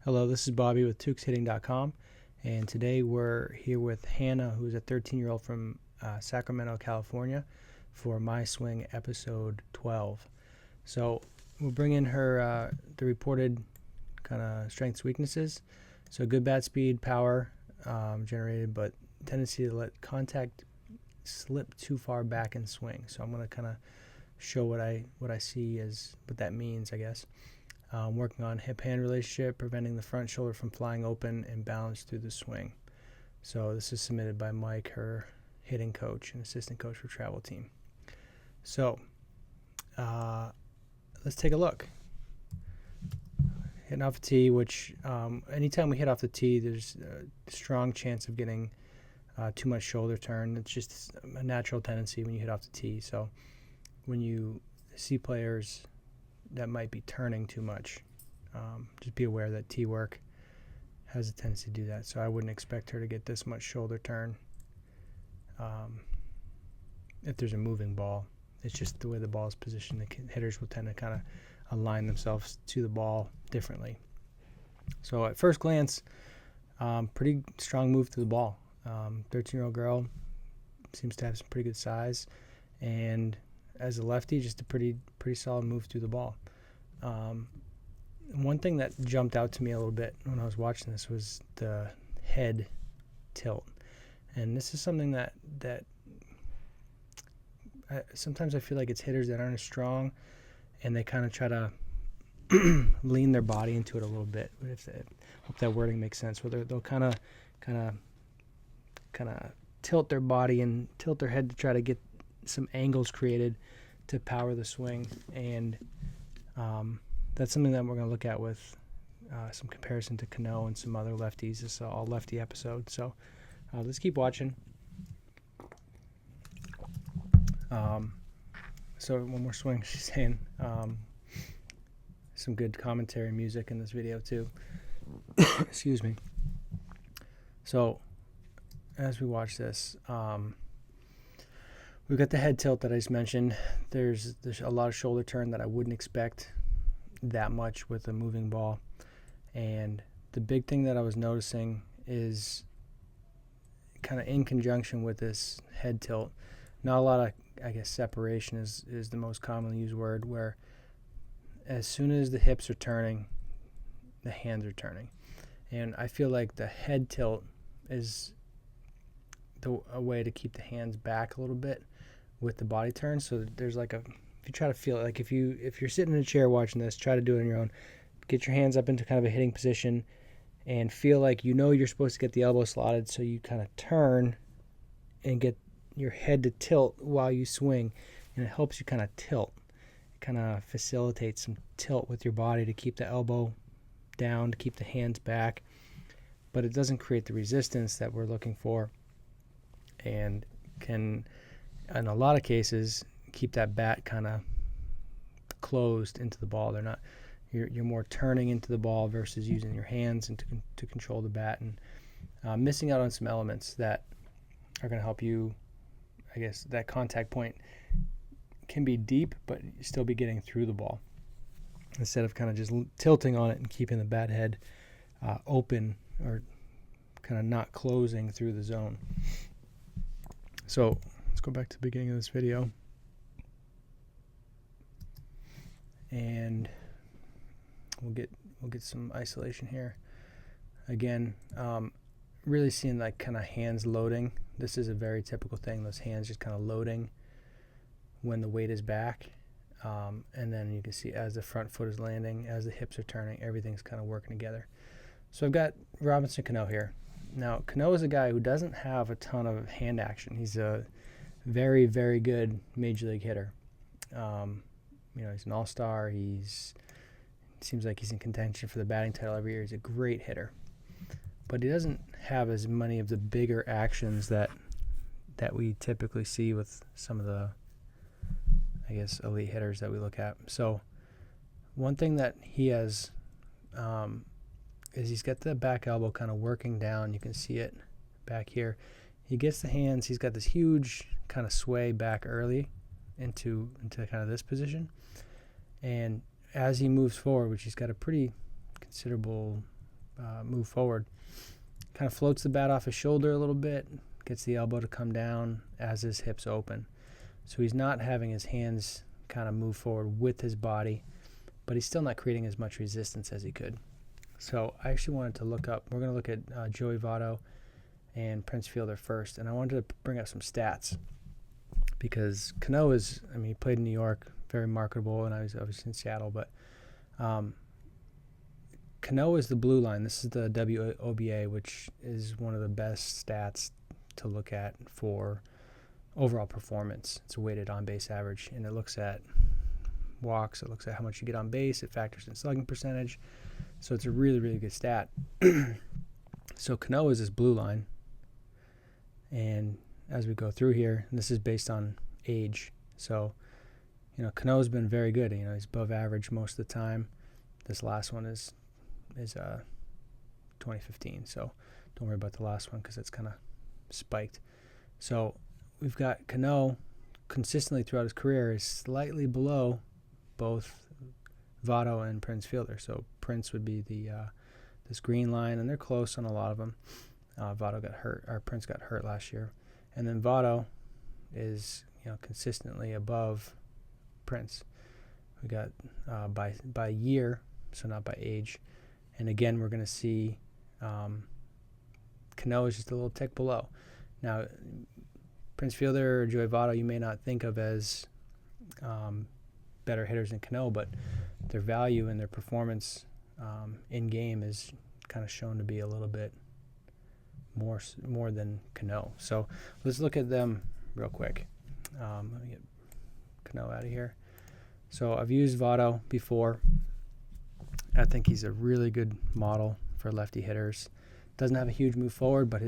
Hello, this is Bobby with TukesHitting.com, and today we're here with Hannah, who's a 13-year-old from Sacramento, California, for My Swing episode 12. So we'll bring in her the reported kind of strengths, weaknesses. So good bat speed, power generated, but tendency to let contact slip too far back in swing. So I'm going to kind of show what I see as what that means, I guess. Working on hip-hand relationship, preventing the front shoulder from flying open and balance through the swing. So this is submitted by Mike, her hitting coach and assistant coach for travel team. So let's take a look. Hitting off the tee, which anytime we hit off the tee, there's a strong chance of getting too much shoulder turn. It's just a natural tendency when you hit off the tee. So when you see players that might be turning too much, just be aware that tee work has a tendency to do that. So I wouldn't expect her to get this much shoulder turn if there's a moving ball. It's just the way the ball is positioned. The hitters will tend to kind of align themselves to the ball differently. So at first glance, pretty strong move to the ball. 13-year-old girl, seems to have some pretty good size, and as a lefty, just a pretty solid move through the ball. One thing that jumped out to me a little bit when I was watching this was the head tilt, and this is something that sometimes I feel like it's hitters that aren't as strong, and they kind of try to lean their body into it a little bit. Hope that wording makes sense. Where they'll kind of tilt their body and tilt their head to try to get some angles created to power the swing, and that's something that we're going to look at with some comparison to Cano and some other lefties. This is all lefty episode, so let's keep watching. So one more swing, she's saying. Some good commentary music in this video too. Excuse me. So as we watch this, we've got the head tilt that I just mentioned. There's a lot of shoulder turn that I wouldn't expect that much with a moving ball. And the big thing that I was noticing is kind of in conjunction with this head tilt, not a lot of, I guess, separation is the most commonly used word, where as soon as the hips are turning, the hands are turning. And I feel like the head tilt is a way to keep the hands back a little bit with the body turn. So there's like if you try to feel it, like if you're sitting in a chair watching this, try to do it on your own. Get your hands up into kind of a hitting position and feel like you're supposed to get the elbow slotted, so you kind of turn and get your head to tilt while you swing, and it helps you kind of tilt. It kind of facilitates some tilt with your body to keep the elbow down, to keep the hands back, but it doesn't create the resistance that we're looking for, and can, in a lot of cases, keep that bat kind of closed into the ball. They're not. You're more turning into the ball versus using your hands and to control the bat, and missing out on some elements that are going to help you. I guess that contact point can be deep, but still be getting through the ball instead of kind of just tilting on it and keeping the bat head open, or kind of not closing through the zone. So let's go back to the beginning of this video, and we'll get some isolation here. Again, really seeing like kind of hands loading. This is a very typical thing. Those hands just kind of loading when the weight is back, and then you can see as the front foot is landing, as the hips are turning, everything's kind of working together. So I've got Robinson Cano here. Now, Cano is a guy who doesn't have a ton of hand action. He's a very, very good major league hitter. He's an all-star. Seems like he's in contention for the batting title every year. He's a great hitter, but he doesn't have as many of the bigger actions that we typically see with some of the, I guess, elite hitters that we look at. So one thing that he has is he's got the back elbow kind of working down. You can see it back here. He gets the hands. He's got this huge kind of sway back early into kind of this position, and as he moves forward, which he's got a pretty considerable move forward. Kind of floats the bat off his shoulder a little bit, gets the elbow to come down as his hips open. So he's not having his hands kind of move forward with his body, but he's still not creating as much resistance as he could. So I actually wanted to look up, we're going to look at Joey Votto and Prince Fielder first, and I wanted to bring up some stats because Cano is, he played in New York, very marketable, and I was obviously in Seattle, but Cano is the blue line. This is the WOBA, which is one of the best stats to look at for overall performance. It's a weighted on-base average, and it looks at walks, it looks at how much you get on base, it factors in slugging percentage, so it's a really, really good stat. So Cano is this blue line, and as we go through here, and this is based on age, so Cano's been very good. He's above average most of the time. This last one is 2015, so don't worry about the last one because it's kind of spiked. So we've got Cano consistently throughout his career is slightly below both Votto and Prince Fielder. So Prince would be the this green line, and they're close on a lot of them. Votto got hurt, or Prince got hurt last year, and then Votto is consistently above Prince. We got by year, so not by age. And again, we're going to see Cano is just a little tick below. Now, Prince Fielder or Joey Votto, you may not think of as better hitters than Cano, but their value and their performance in game is kind of shown to be a little bit more than Cano. So let's look at them real quick. Let me get Cano out of here. So I've used Votto before. I think he's a really good model for lefty hitters. Doesn't have a huge move forward, but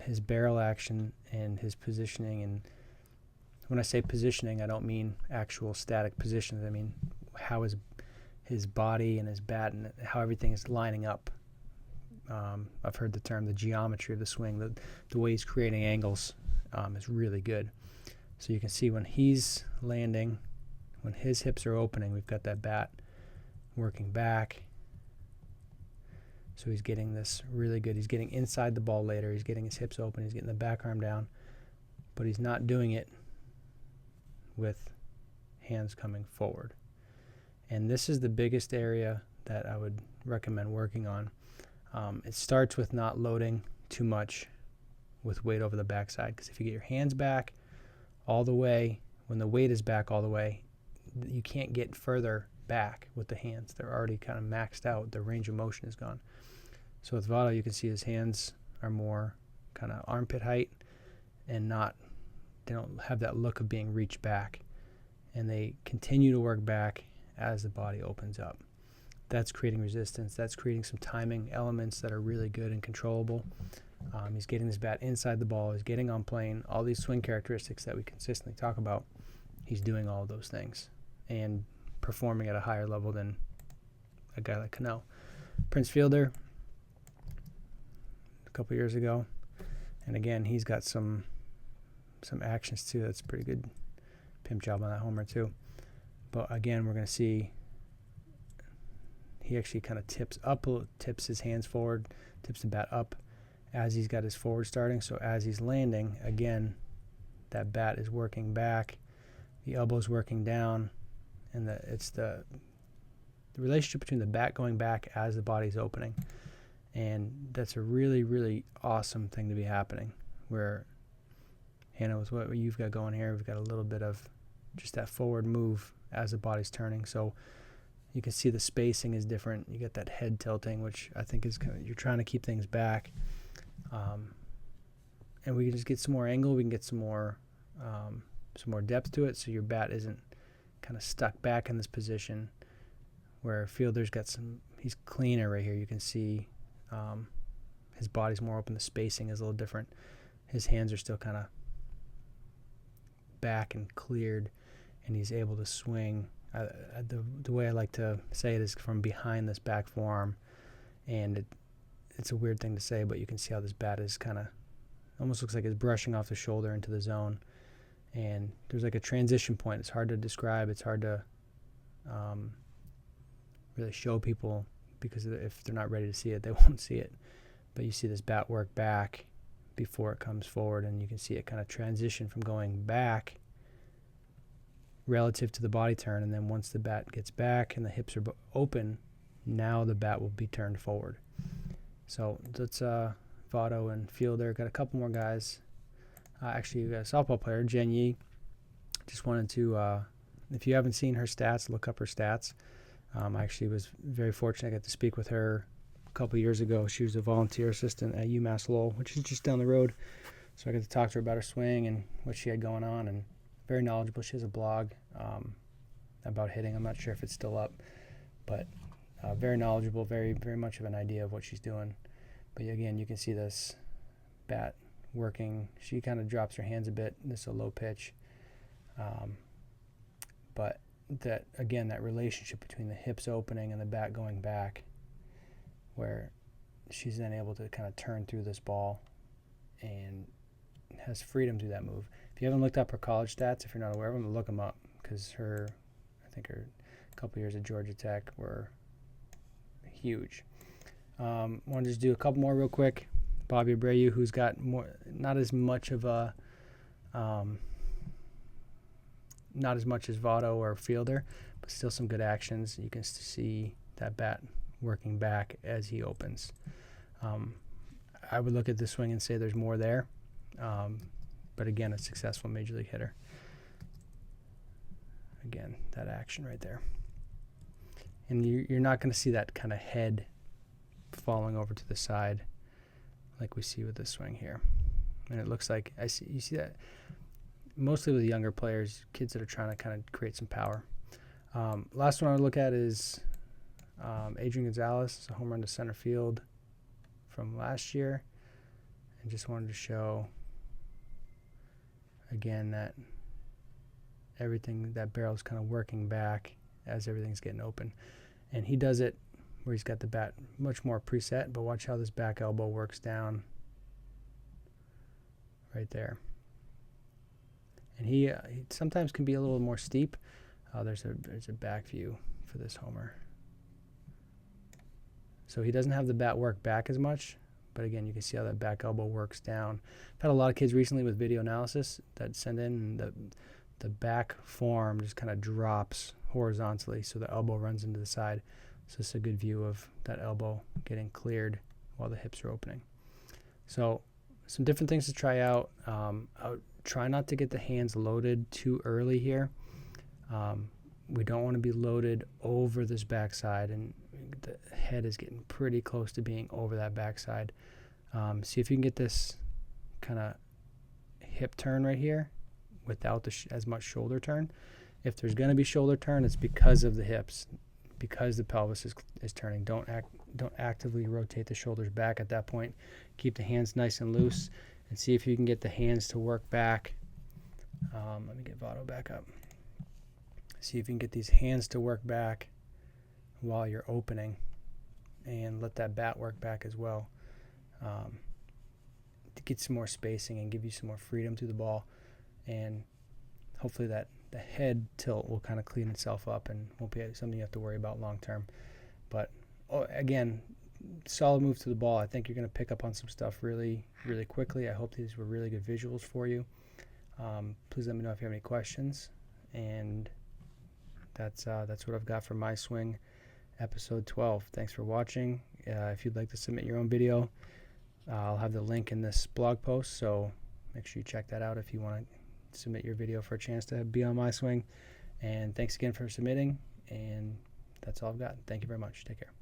his barrel action and his positioning, and when I say positioning, I don't mean actual static positions. I mean how his body and his bat and how everything is lining up. I've heard the term the geometry of the swing, the way he's creating angles is really good. So you can see when he's landing, when his hips are opening, we've got that bat working back. So he's getting this really good. He's getting inside the ball later. He's getting his hips open. He's getting the back arm down. But he's not doing it with hands coming forward. And this is the biggest area that I would recommend working on. It starts with not loading too much with weight over the backside. Because if you get your hands back all the way, when the weight is back all the way, you can't get further back with the hands. They're already kind of maxed out. The range of motion is gone. So with Votto, you can see his hands are more kind of armpit height and they don't have that look of being reached back. And they continue to work back as the body opens up. That's creating resistance. That's creating some timing elements that are really good and controllable. He's getting his bat inside the ball. He's getting on plane. All these swing characteristics that we consistently talk about, he's doing all of those things and performing at a higher level than a guy like Cano. Prince Fielder, a couple years ago, and again, he's got some actions too. That's pretty good pimp job on that homer too. But again, we're going to see he actually kind of tips his hands forward, tips the bat up as he's got his forward starting. So as he's landing, again, that bat is working back, the elbow's working down, and it's the relationship between the bat going back as the body's opening. And that's a really, really awesome thing to be happening, where Hannah, with what you've got going here, we've got a little bit of just that forward move as the body's turning. So you can see the spacing is different. You get that head tilting, which I think is you're trying to keep things back. And we can just get some more angle. We can get some more depth to it, so your bat isn't kind of stuck back in this position where Fielder's got he's cleaner right here. You can see his body's more open. The spacing is a little different. His hands are still kind of back and cleared, and he's able to swing. The way I like to say it is from behind this back forearm, and it's a weird thing to say, but you can see how this bat is kind of almost looks like it's brushing off the shoulder into the zone, and there's like a transition point. It's hard to describe. It's hard to really show people because if they're not ready to see it, they won't see it. But you see this bat work back before it comes forward, and you can see it kind of transition from going back relative to the body turn, and then once the bat gets back and the hips are open, now the bat will be turned forward. So that's Votto and Fielder. Got a couple more guys. Actually, you got a softball player, Jen Yi. Just wanted to, if you haven't seen her stats, look up her stats. I actually was very fortunate I got to speak with her a couple years ago. She was a volunteer assistant at UMass Lowell, which is just down the road. So I got to talk to her about her swing and what she had going on, and very knowledgeable. She has a blog about hitting. I'm not sure if it's still up, but very knowledgeable, very, very much of an idea of what she's doing. But again, you can see this bat working. She kind of drops her hands a bit. This is a low pitch. But that, again, that relationship between the hips opening and the bat going back, where she's then able to kind of turn through this ball and has freedom through that move. If you haven't looked up her college stats, if you're not aware of them, look them up, because I think her couple years at Georgia Tech were huge. Want to just do a couple more real quick. Bobby Abreu, who's got not as much as Votto or Fielder, but still some good actions. You can see that bat working back as he opens. I would look at this swing and say there's more there. But again, a successful major league hitter. Again, that action right there. And you're not going to see that kind of head falling over to the side like we see with this swing here. And it looks like you see that mostly with younger players, kids that are trying to kind of create some power. Last one I would look at is Adrian Gonzalez. It's a home run to center field from last year. And just wanted to show again that everything, that barrel's kind of working back as everything's getting open. And he does it where he's got the bat much more preset, but watch how this back elbow works down right there. And he sometimes can be a little more steep. There's a back view for this homer. So he doesn't have the bat work back as much, but again, you can see how that back elbow works down. I've had a lot of kids recently with video analysis that send in, and the back form just kind of drops horizontally, so the elbow runs into the side. So it's a good view of that elbow getting cleared while the hips are opening. So some different things to try out. I would try not to get the hands loaded too early here. We don't want to be loaded over this backside, and the head is getting pretty close to being over that backside. See if you can get this kind of hip turn right here without as much shoulder turn. If there's going to be shoulder turn, it's because of the hips, because the pelvis is turning. Don't actively rotate the shoulders back at that point. Keep the hands nice and loose, and see if you can get the hands to work back. Let me get Votto back up. See if you can get these hands to work back while you're opening, and let that bat work back as well, to get some more spacing and give you some more freedom through the ball. And hopefully that the head tilt will kind of clean itself up and won't be something you have to worry about long term. But again, solid move to the ball. I think you're going to pick up on some stuff really, really quickly. I hope these were really good visuals for you. Please let me know if you have any questions. And that's what I've got for My Swing episode 12. Thanks for watching. If you'd like to submit your own video, I'll have the link in this blog post, so make sure you check that out if you want to submit your video for a chance to be on My Swing. And thanks again for submitting, and that's all I've got. Thank you very much. Take care.